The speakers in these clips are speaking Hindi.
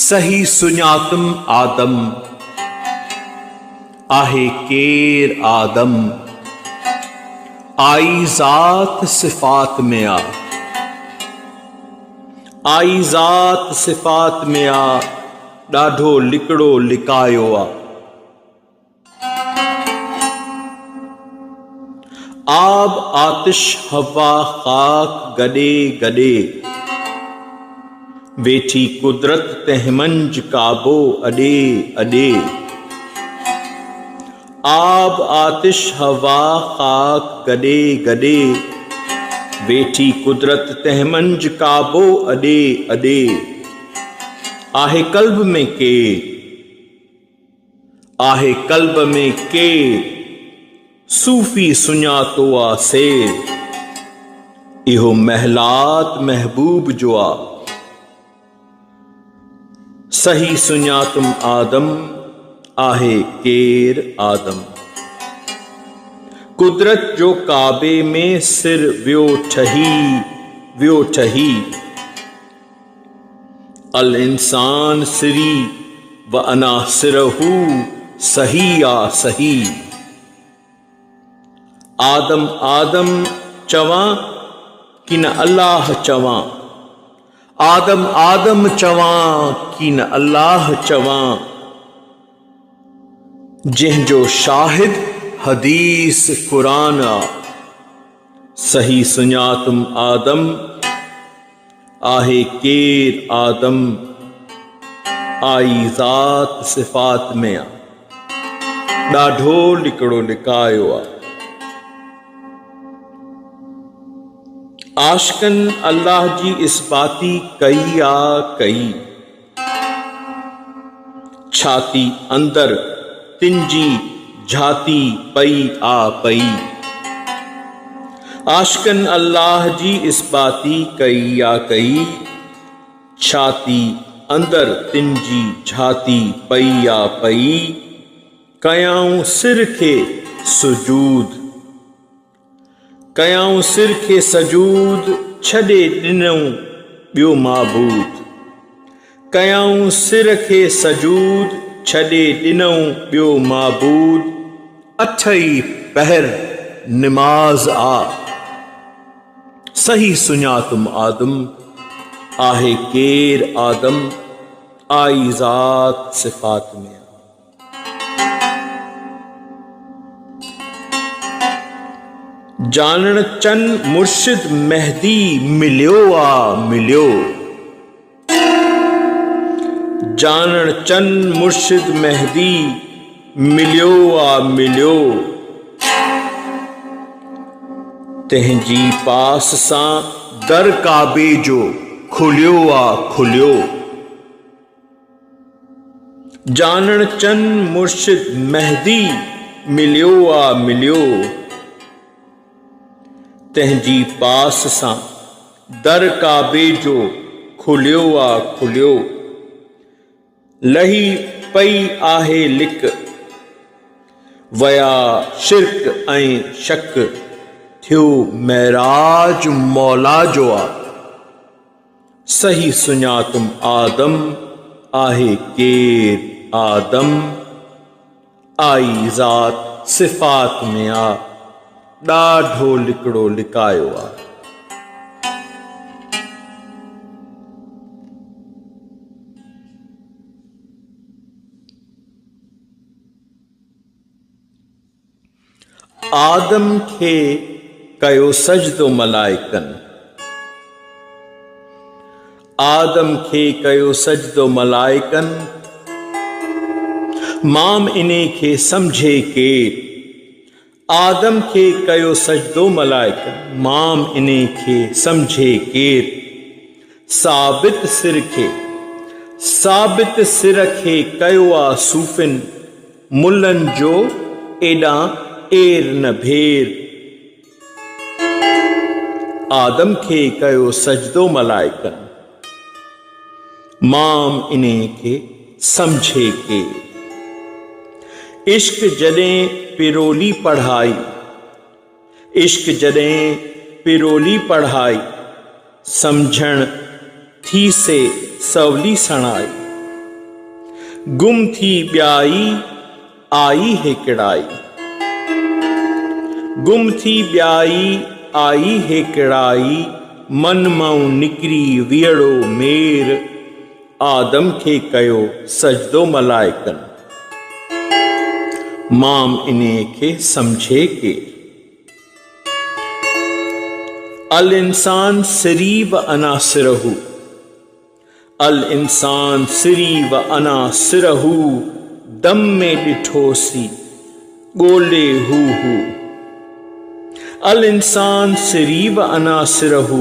सही सुञातम आदम आहे केर आदम आई ज़ात सिफ़ात में आ आई ज़ात सिफ़ात में आ ॾाढो लिकड़ो लिकायो आ आब आतिश हवा खाक गॾे गॾे वेठी कुदरत तहमंज काबो अॾे अॾे आब आतिश हवा खाक गॾे गॾे वेठी कुदरत तहमंज काबो अॾे अॾे आहे कल्ब में के आहे कल्ब में के सूफ़ी सुञातो आ से इहो महलात महबूब जो आ सही सुञातम आदम आहे केर आदम कुदरत जो काबे में सिर वियो ठही अल इंसान सिरी व अना सिरहू सही आ सही आदम आदम चवां कि न अल्लाह चवां आदम आदम चवां कि न अल्लाह चवां जंहिंजो शाहिद हदीस कुरान आ सही सुञातम आदम आहे केर आदम आई ज़ात सिफ़ात में आ ॾाढो लिकड़ो लिकायो आ आशिकन अल्लाह जी इस्बाती कई आ कई छाती अंदर तिंजी झाती पई आ पई आशिकन अल्लाह जी इस्बाती कई आ कई छाती अंदर तिंजी झाती पई आ पई कयाऊं सिर खे सुजूद कयाऊं सिर खे सजूद छॾे ॾिनऊं ॿियो माबूद कयाऊं सिर खे सजूद छॾे ॾिनऊं ॿियो माबूद अठई पहर निमाज़ आ सही सुञातम आदम आहे केर आदम आई ज़ात सिफ़ात में जानण चंद मुर्शिद मेहदी मिलियो आ मिलियो जानण चंद मुर्शिद मेहदी मिलियो आ मिलियो तंहिंजी पास सां दर काबे जो खुलियो आ खुलियो जानण चंद मुर्शिद मेहदी मिलियो आ मिलियो तंहिंजी पास सां दर काबे जो खुलियो आ खुलियो लही पई आहे लिक वया शिरक ऐं शक थियो महराज मौला जो आ सही सुञातम आदम आहे केर आदम आई ज़ात सिफ़ात में आ ॾाढो लिकड़ो लिकायो आ आदम खे कयो सजदो मलाइकन आदम खे कयो सजदो मलाइकन माम इने खे समझे के आदम खे कयो सजदो मलाइकन माम इने खे समझे केर साबित सिर खे कयो आ सूफ़िन मुल्लन जो एॾां एर न भेर आदम खे कयो सजदो मलाइकन माम इने खे समझे के इश्क जॾहिं पिरोली पढ़ाई इश्क जॾहिं पिरोली पढ़ाई समझण थी से सवली सणाई गुम थी ॿियाई आई है किड़ाई। गुम थी ॿियाई आई है किड़ाई, मन मां निकिरी वियड़ो मेर, आदम खे कयो सजदो मलाइकनि, माम इने खे समझे के। अल इंसान सिरी व अनासिरहू, अल इंसान सिरी व अनासिरहू, दम में ॾिठोसी ॻोल्हे हू। अल इंसान सिरी व अनासिरहू,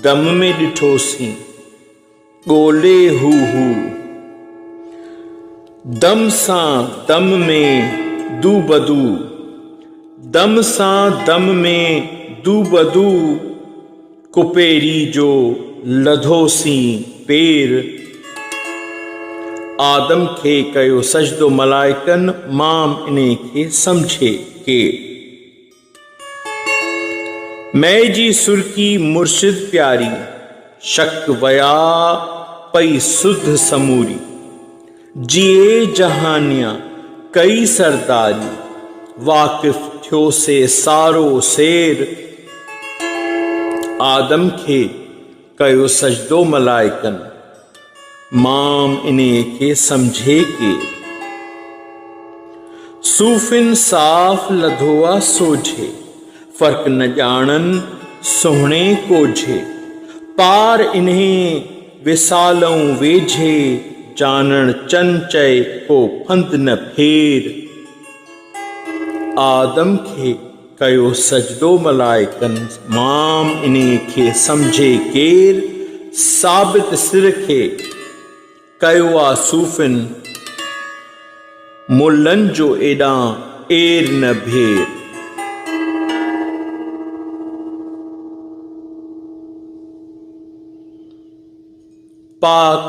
दम में ॾिठोसी ॻोल्हे हू। दम सां दम में दू बदू, दम सां दम में दू बदू, कुपेरी जो लधोसी पेर, आदम खे कयो सजदो मलाइकनि, माम इने खे समझे के। मैं जी सुरकी मुर्शिद प्यारी, शक वया पई सुध समूरी, जिए जहानिया कई सरदारी, वाकिफ थियो से सारो सेर, आदम खे कयो सजदो मलाइकनि, माम इने खे समझे के। सूफिन साफ लधोआ सोझे, फर्क न ॼाणनि सुहिणे कोझे, पार इन्हें विसालऊं वेझे, जानण चन चए को फंद न फेर, आदम खे कयो सजदो मलाइकनि, माम इने खे समझे केर, साबित सिर खे कयो आ सूफिन, मुल्लन जो एॾां एर न भेर। पाक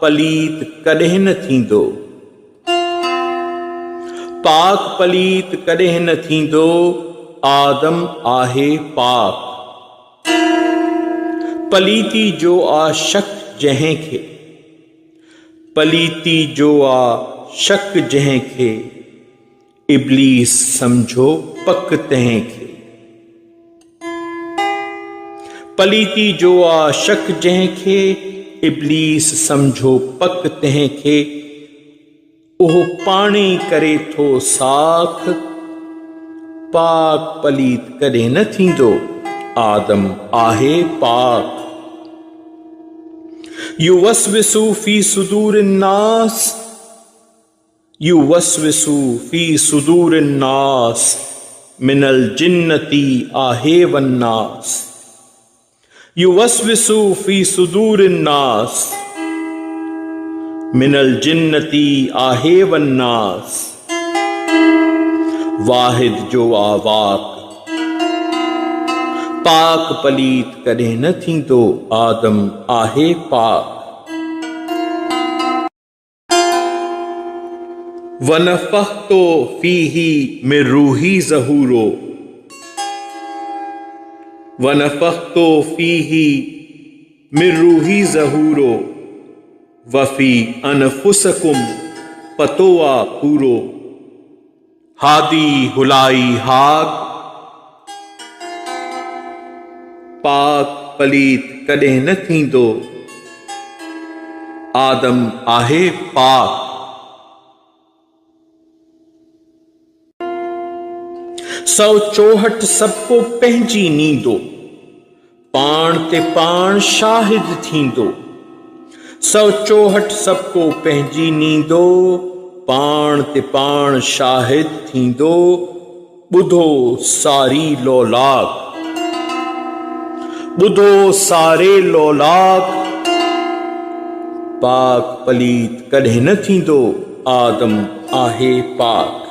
पलीत कॾहिं न थींदो, पाक पलीत कॾहिं न थींदो, आदम आहे पाक। पलीती जो आ शक जंहिं खे, पलीती जो आ शक जंहिं खे, इब्लीस समझो पक तंहिं खे। पलीती जो आ शक जंहिं खे, इब्लीस समझो पक तंहिं खे, उहो पाणे करे थो साख, पाक पलीत कॾहिं न थींदो, आदम आहे पाक। युवस्विसु फी सुदूर नास, युवस्विसु फी सुदूर नास, मिनल जिन्नती आहे वन्नास। युवस्विसु फी सुदूर नास, मिनल जिन्नती आहे वन्नास, वाहिद जो आवाक, पाक पलीत कॾहिं न थींदो, आदम आहे पाक। वनफ़ख़्तो फ़ीही मिन रूही ज़हूरो, वनफ़ख़्तो फ़ीही मिन रूही ज़हूरो, वफ़ी अनफुसकुम पतोआ पूरो, हादी हुलाई हाक, पाक पलीत कॾहिं न थींदो, आदम आहे पाक। सौ चौहठ सबको पंहिंजी नींदो, पाण ते पाण शाहिद थींदो। सौ चौहठ सबको पंहिंजी नींदो, पाण ते पाण शाहिद थींदो। ॿुधो सारी लौलाक, ॿुधो सारे लौलाक, पाक पलीत कॾहिं न थींदो, आदम आहे पाक।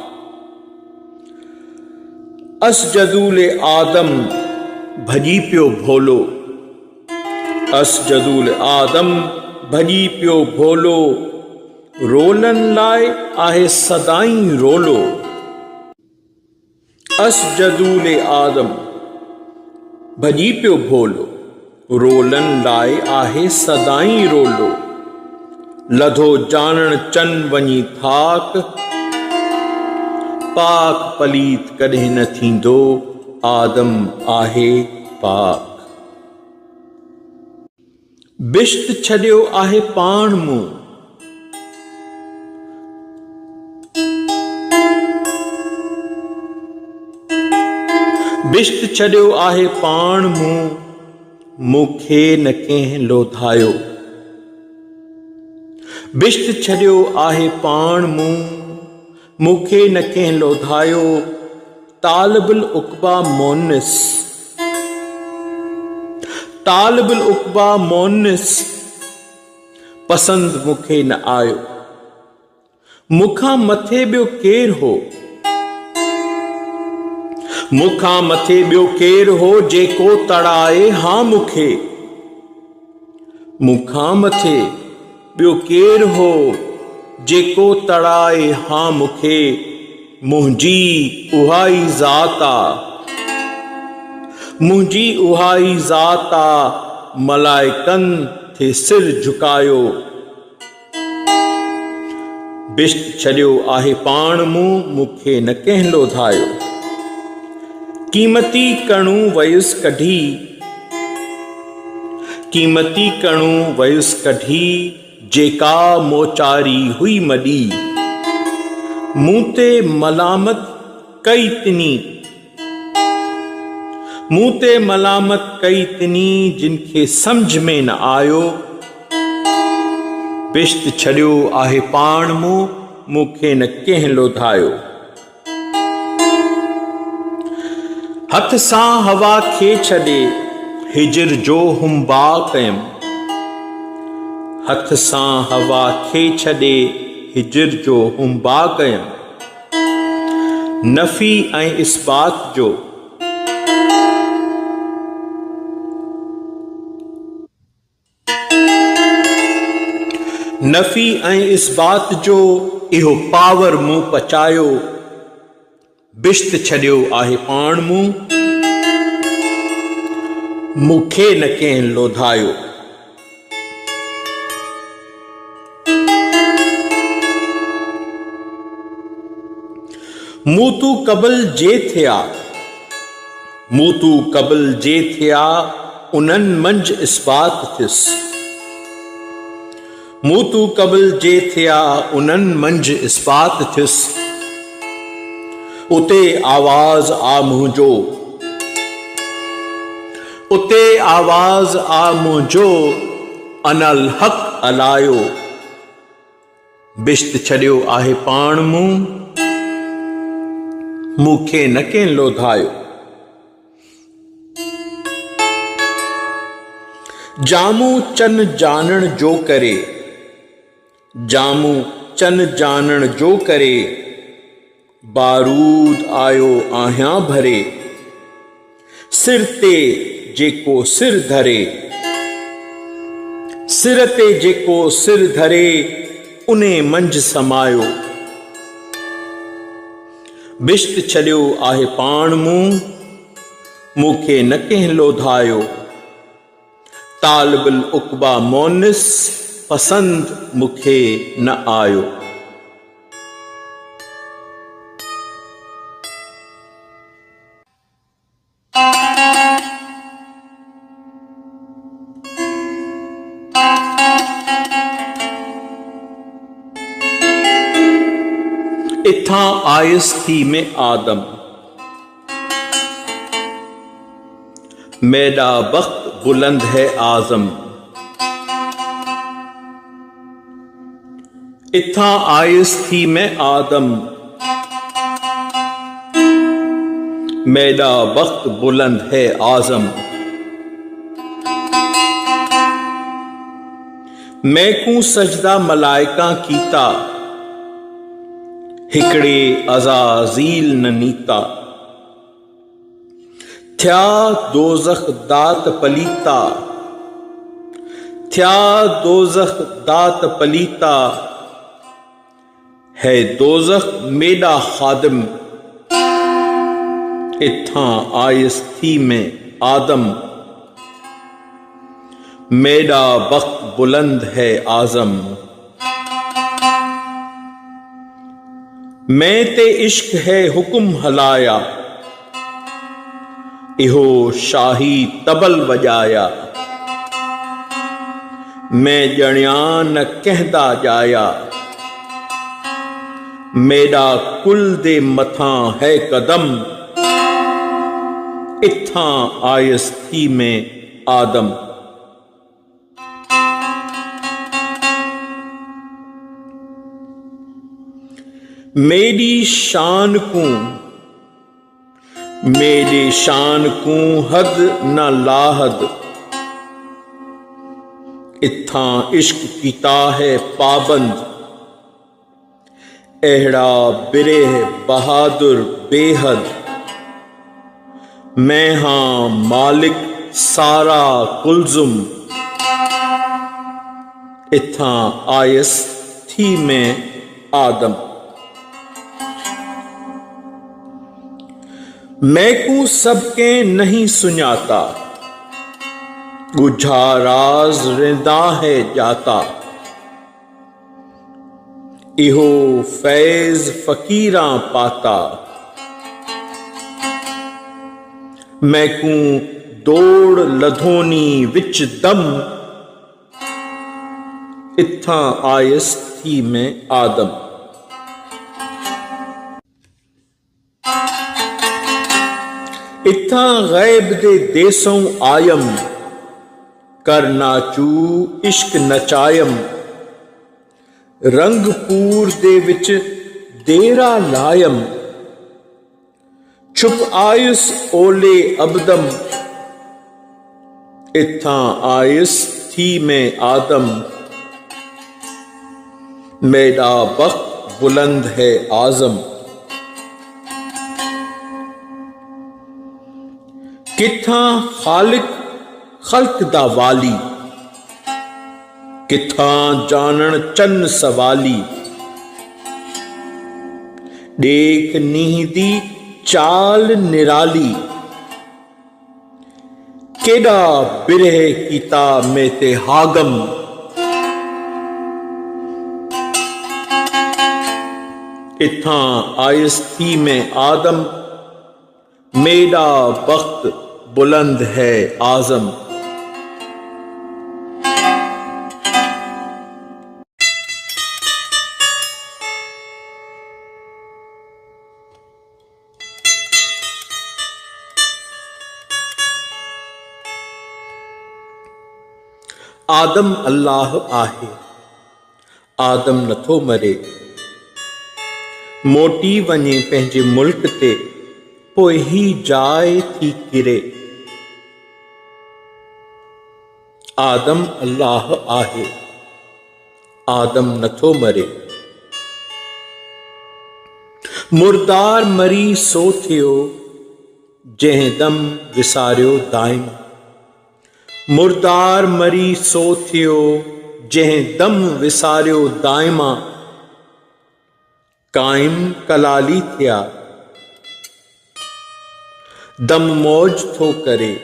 असजदूल आदम भॼी पियो भोलो, असजदूल आदम भॼी पियो भोलो, रोलनि लाइ आहे सदाईं रोलो। असजदूल आदम भॼी पियो भोलो, रोलनि लाइ आहे सदाईं रोलो। लधो जानण चन वञी थाक, पाक पलीत कॾहिं न थींदो, आदम आहे पाक। बिश्त छॾियो आहे पाण मूं, बिश्त छॾियो आहे पाण मूं, मूंखे न कंहिं लोधायो। बिश्त छॾियो आहे पाण मूं, मूंखे न कंहिं लोधायो। तालिबुल उक़बा मोनिस, तालिबुल उक़बा मोनिस, पसंदि मूंखे न आयो। मूंखां मथे ॿियो केरु हो, मूंखां मथे ॿियो केरु हो, जेको तड़ाए हा मूंखे। मूंखां मथे ॿियो केरु हो, जेको तड़ाए हा मूंखे। मुंहिंजी उहा ई ज़ात आ, मुंहिंजी उहा ई ज़ात आ, मलाइकनि थे सिर झुकायो। बिश्त छॾियो आहे पाण मूं, मूंखे न कंहिं लोधायो। क़ीमती कणू वयुसि कढी, क़ीमती कणू वयुसि कढी, जेका मोचारी हुई मॾी। मूं ते मलामत कई तिनी, मूं ते मलामत कई तिनी, जिनखे सम्झ में न आयो। बिश्त छॾियो आहे पाण मूं, मूंखे न कंहिं लोधायो। हथ सां हवा खे छॾे हिजर जो हुंबा कयमि, हथ सां हवा खे छॾे हिजर जो हुंबा कयमि। नफ़ी ऐं इस्बात जो, नफ़ी ऐं इस्बात जो इहो पावर मूं पचायो। बिश्त छॾियो आहे पाण मूं, मूंखे न कंहिं लोधायो। मूं तू क़बल जे थिया, मूं तू क़बल जे थिया, उन्हनि मंझि इस्बात थियुसि। मूं तू क़बल जे थिया, उन्हनि मंझि इस्बात थियुसि। उते आवाज़ आ मुंहिंजो, उते आवाज़ आ मुंहिंजो, अनल हक़ अलायो। बिश्त छॾियो आहे पाण मूं, मूंखे न कंहिं लोधायो। जामू चन जानण जो करे, जामू चन जानण जो करे, बारूद आयो आहियां भरे। सिर ते जेको सिर धरे, सिर ते जेको सिर धरे, उन्हे मंझि समायो। बिश्त छॾियो आहे पाण मूं, मूंखे न कंहिं लोधायो। तालिबुल उक़बा मोनिस, पसंदि मूंखे न आयो। इथां आयुसि थी में आदम, मेरा बख्त बुलंद है आज़म। इथां आयुसि थी में आदम, मेरा बख्त बुलंद है आज़म। मैकू सजदा मलाइका कीता, हिकड़े अज़ाज़ील न नीता। थिया दोज़ख दात पलीता, थिया दोज़ख दात पलीता। है दोज़ख मेरा खादिम, इत्थां आयुसि थी में आदम। मेरा बख्त बुलंद है आज़म। मैं ते इश्क है हुक्म हलाया, इहो शाही तबल वजाया। मैं जणिया न कहदा जाया, मेरा कुल दे मथां है कदम। इत्थां आयस थी में आदम। मेरी शान को मेरे शान को हद न लाहद। इत्थां इश्क कीता है पाबंद। एहड़ा बिरेह बहादुर बेहद। मैं हां मालिक सारा कुलजुम। इत्थां आयस थी में आदम। मैं को सबके नहीं सुनाता, गुझा राज रिंदा है जाता। इहो फैज फकीरा पाता। मैं को दौड़ लधोनी विच दम। इत्थां आयस थी में आदम। इत्थां गैब दे देसों आयम। कर नाचू इश्क नचायम। रंगपूर दे विच देरा लायम। छुप आयुस ओले अबदम। इत्थां आयुस थी में आदम। मेरा वक्त बुलंद है आजम। कित्थां खालिक खल्क दा वाली। कित्थां जानन चन सवाली। देख नीह दी चाल निराली। केड़ा बिरह कीता में ते हागम। इत्थां आयस थी में आदम। मेरा वक्त बुलंद है आजम। आदम अल्लाह आहे। आदम नथो मरे। मोटी वञे पंहिंजे मुल्क ते, पोइ ही जाए थी किरे। आदम अल्लाह आहे। आदम नथो मरे। मुर्दार मरी सो थियो, जंहिं दम विसारियो दाइम। मुर्दार मरी सो थियो, जंहिं दम विसारियो दाइमा। काइम कलाली थिया, दम मौज थो करे।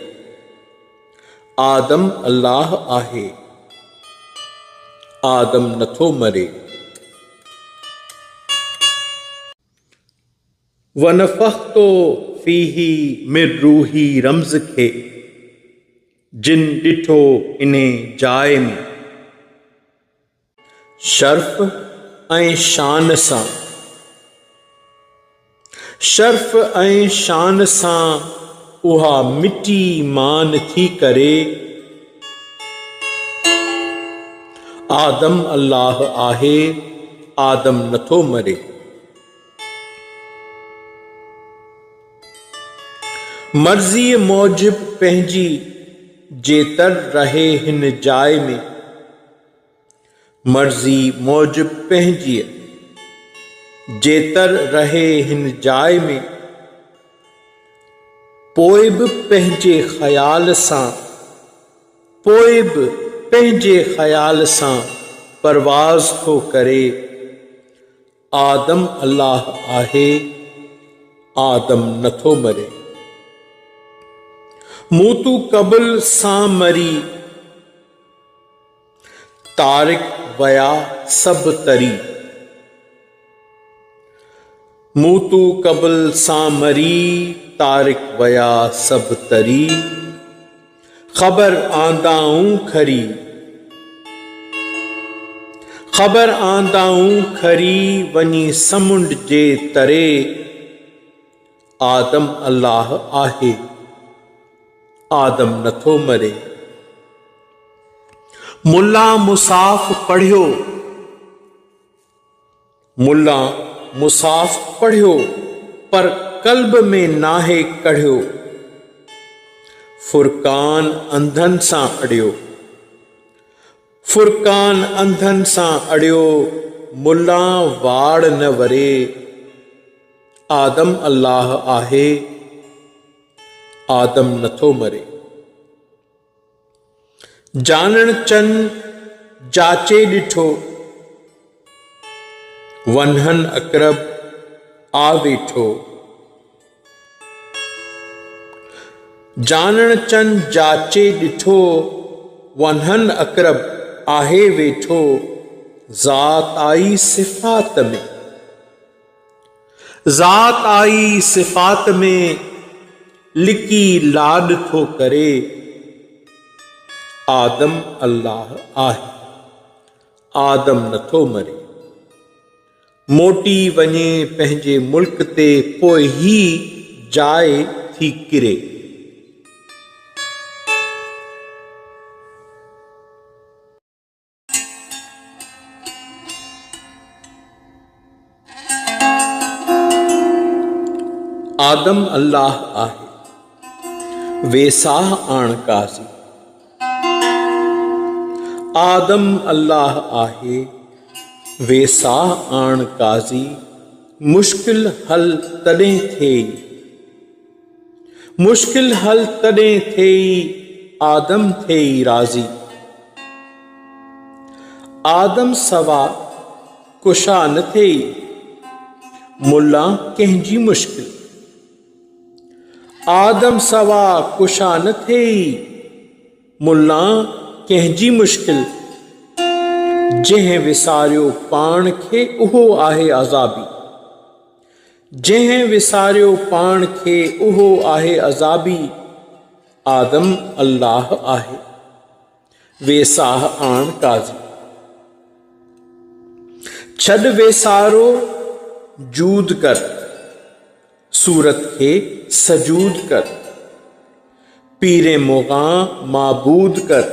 आदम अल्लाह आहे। आदम नथो मरे। वनफ़ख़्तो फ़ीही मिन रूही रम्ज़ खे, जिन ॾिठो इन्हे जाइ में। शर्फ़ ऐं शान सां। शर्फ़ ऐं शान सां उहा मिटी मान थी करे। आदम अल्लाह आहे। आदम नथो मरे। मर्ज़ी मौजिब पंहिंजी जेतर रहे हिन जाइ में। मर्ज़ी मौजिब पंहिंजी जेतर रहे हिन जाइ में। पोइ बि पंहिंजे ख़याल सां, पोइ बि पंहिंजे ख़याल सां परवाज़ थो करे। आदम अल्लाह आहे। आदम नथो मरे। मूतू कबुल सां मरी, तारिक वया सब तरी। मूतू कबल सामरी तारिक वया सब तरी खबर आंदाऊं खरी खबर आंदाऊं खरी वनी समुंड जे तरे आदम अल्लाह आहे आदम नथो मरे। मुल्ला मुसाफ पढ़ियो मुल्ला मुसाफ पढ़ियो पर कल्ब में नाहे कढ़ियो फुरकान अंधन सां अड़ियो फुरकान अंधन सां अड़ियो मुल्ला वाड़ न वरे आदम अल्लाह आहे आदम नथो मरे। जानण चन जाचे ॾिठो वन्हन अकरब आ वेठो जानण चन जाचे ॾिठो वन्हन अकरब आहे वेठो ज़ात आई सिफ़ात में ज़ात आई सिफ़ात में लिकी लाड थो करे आदम अल्लाह आहे आदम नथो मरे। मोटी वञे पंहिंजे मुल्क ते पोइ ही जाइ थी किरे। आदम अल्लाह आहे वेसाह आण काज़ी आदम अल्लाह आहे वेसाह आण काज़ी मुश्किल हल तॾहिं थिए मुश्किल हल तॾहिं थिए आदम थिए राज़ी आदम सवा कुशा न थिए मुल्ला कंहिंजी मुश्किल आदम सवा कुशा न थिए मुल्ला कंहिंजी मुश्किल जंहिं विसारियो पाण खे उहो आहे अज़ाबी जंहिं विसारियो पाण खे उहो आहे अज़ाबी आदम अल्लाह आहे वेसाह आण काज़ी। छॾ वेसारो जूद कर सूरत खे सजूद कर पीरे मोगा माबूद कर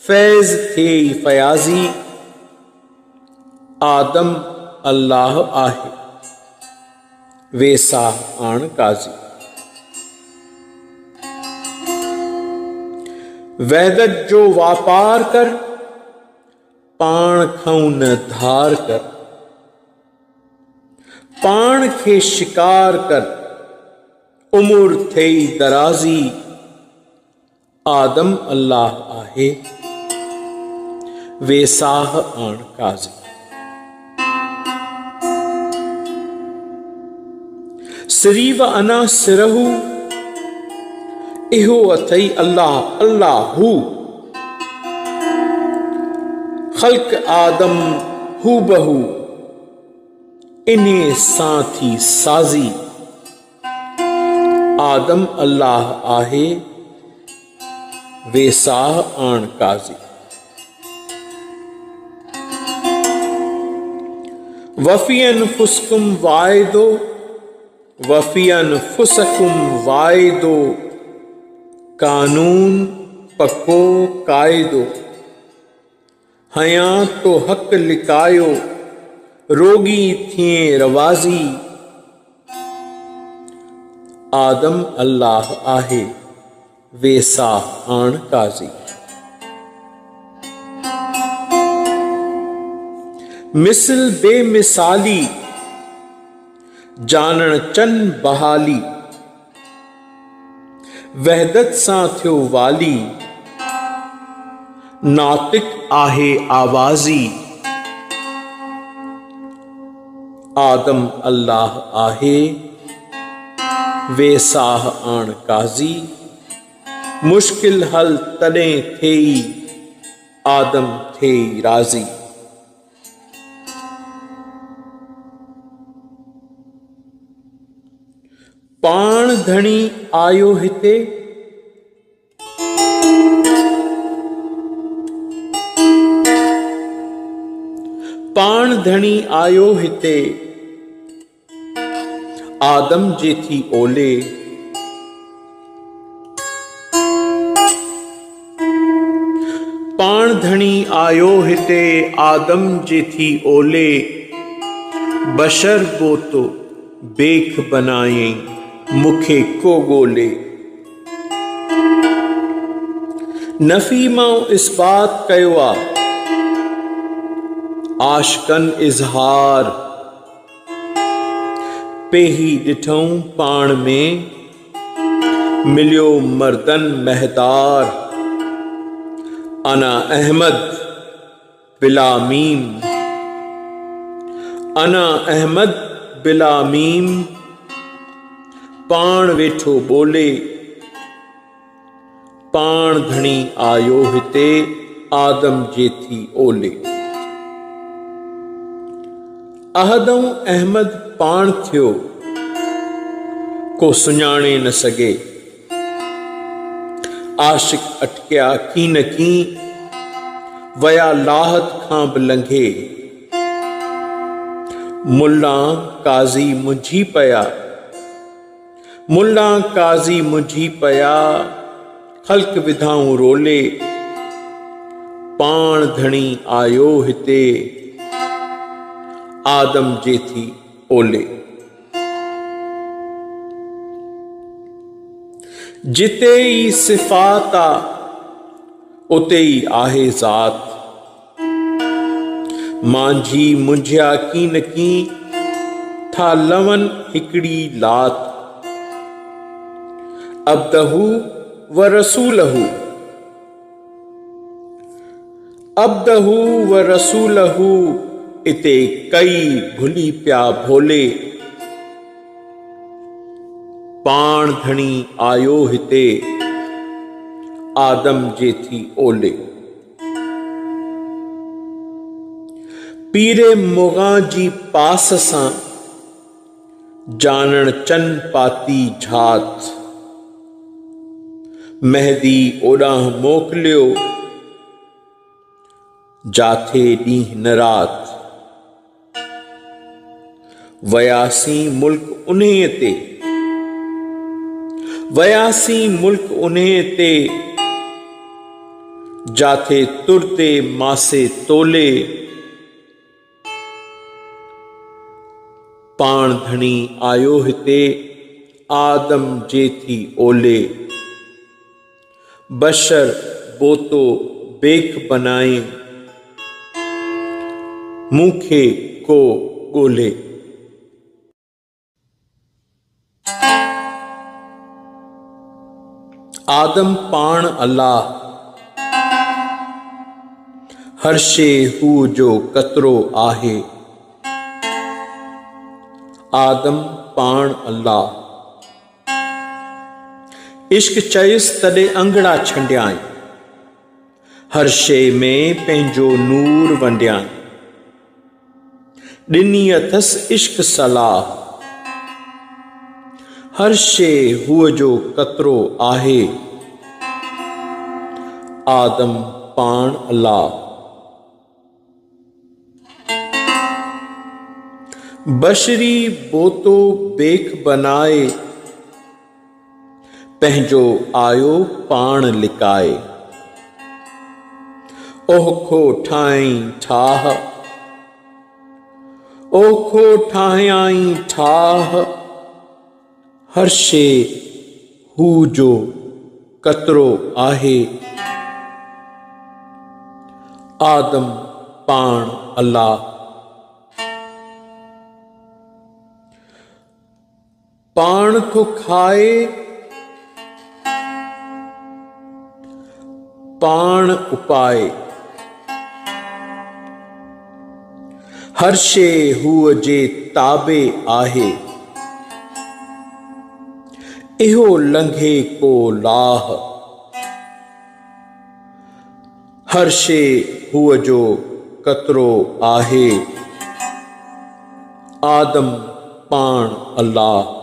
फैज थे फयाजी आदम अल्लाह आहे वेसाह आण काज़ी। वहदत जो वापार कर पाण खऊं न धार कर पाण खे शिकार कर उमुर थई दराज़ी आदम अल्लाह आहे वेसाह आण काज़ी। सिरीव अना सिरहू इहो अथई अल्लाह अल्लाहू खल्क आदम हू बहू इन्हें साथी साजी आदम अल्लाह आहे वेसाह आण काज़ी। वफ़ियन फुसकुम वायदो वफ़ियन फुसकुम वायदो कानून पको कायदो हया तो हक लिकायो रोगी थिए रवाजी आदम अल्लाह आहे वेसाह आण काज़ी। मिसल बेमिसाली जानण चन बहाली वहदत सां थियो वाली नातिक आहे आवाज़ी आदम अल्लाह आहे वेसाह आण काज़ी मुश्किल हल तॾहिं थिए आदम थिए राज़ी। पाण धणी आयो हिते, पाण धणी आयो हिते, आदम जे थी ओले। पाण धणी आयो हिते, आदम जे थी ओले, बशर को तो बेख बनाए, मुखे को गोले। नफ़ी मां इस्बात कयो आ, आशिकन इज़हार, पेही ॾिठऊं पाण में, मिलियो मर्दन महदार। अना अहमद बिला मीम, अना अहमद बिला मीम, पाण वेठो बोले, पाण धणी आयो हिते, आदम जे थी ओले। अहदऊं अहमद पाण थियो, को सुञाणे न सघे। आशिक अटकिया की न की, वया लाहत खां बि लंघे। मुल्ला काज़ी मुंझी पया, मुल्ला काज़ी मुंझी पया, ख़ल्क़ विधाऊं रोले, पाण धणी आयो हिते, आदम जे थी ओले। जिते ई सिफ़ात आ, उते ई आहे ज़ात। मांझी मुंझिया की न की, था लवन हिकड़ी लात। अब्दहू व रसूलहू, अब्दहू व रसूलहू, इते कई भुली प्या भोले, पाण धणी आयो हिते, आदम जे थी ओले। पीरे मुग़ां जी पास सां, जानण चन पाती झात। मेहदी ओॾांह मोकिलियो, जाथे ॾींहुं न रात। वयासीं मुल्क उन्हे ते, वयासीं मुल्क उन्हे ते, जाथे तुरते मासे तोले, पाण धणी आयो हिते, आदम जे थी ओले। बशर बोतो बेख बनाए, मुखे को गोले। आदम पाण अल्लाह, हर शे हू जो कतरो आहे। आदम पाण अल्लाह, इश्क चयुस तॾे अंगड़ा छंडियाई, हर शे में पंहिंजो नूर वंडियाई। ॾिनी अथस इश्क सलाह, हर शे हुअ जो कतरो आहे। आदम पाण अल्लाह, बशरी बोतो बेख बनाए, पंहिंजो आयो पाण लिकाए। ओखो ठाहीं ठाह, ओखो ठाहियाई ठाह, हर शे हू जो कतरो आहे। आदम पाण अल्लाह, पाण थो खाए, पाण उपाए। हर शे हूअ जे ताबे आहे, इहो लंघे को लाह। हर शे हुअ जो कतरो आहे। आदम पाण अल्लाह,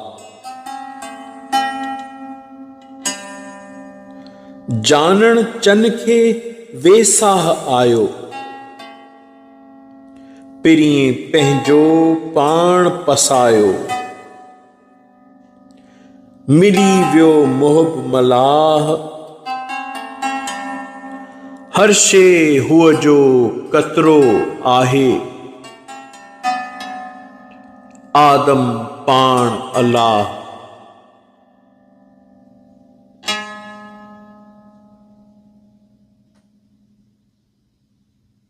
जानण चन खे वेसाह आयो, पिरीं पंहिंजो पाण पसायो। मिली वियो मुहब मलाह, हर शइ हुअ जो कतरो आहे। आदम पाण अलाह।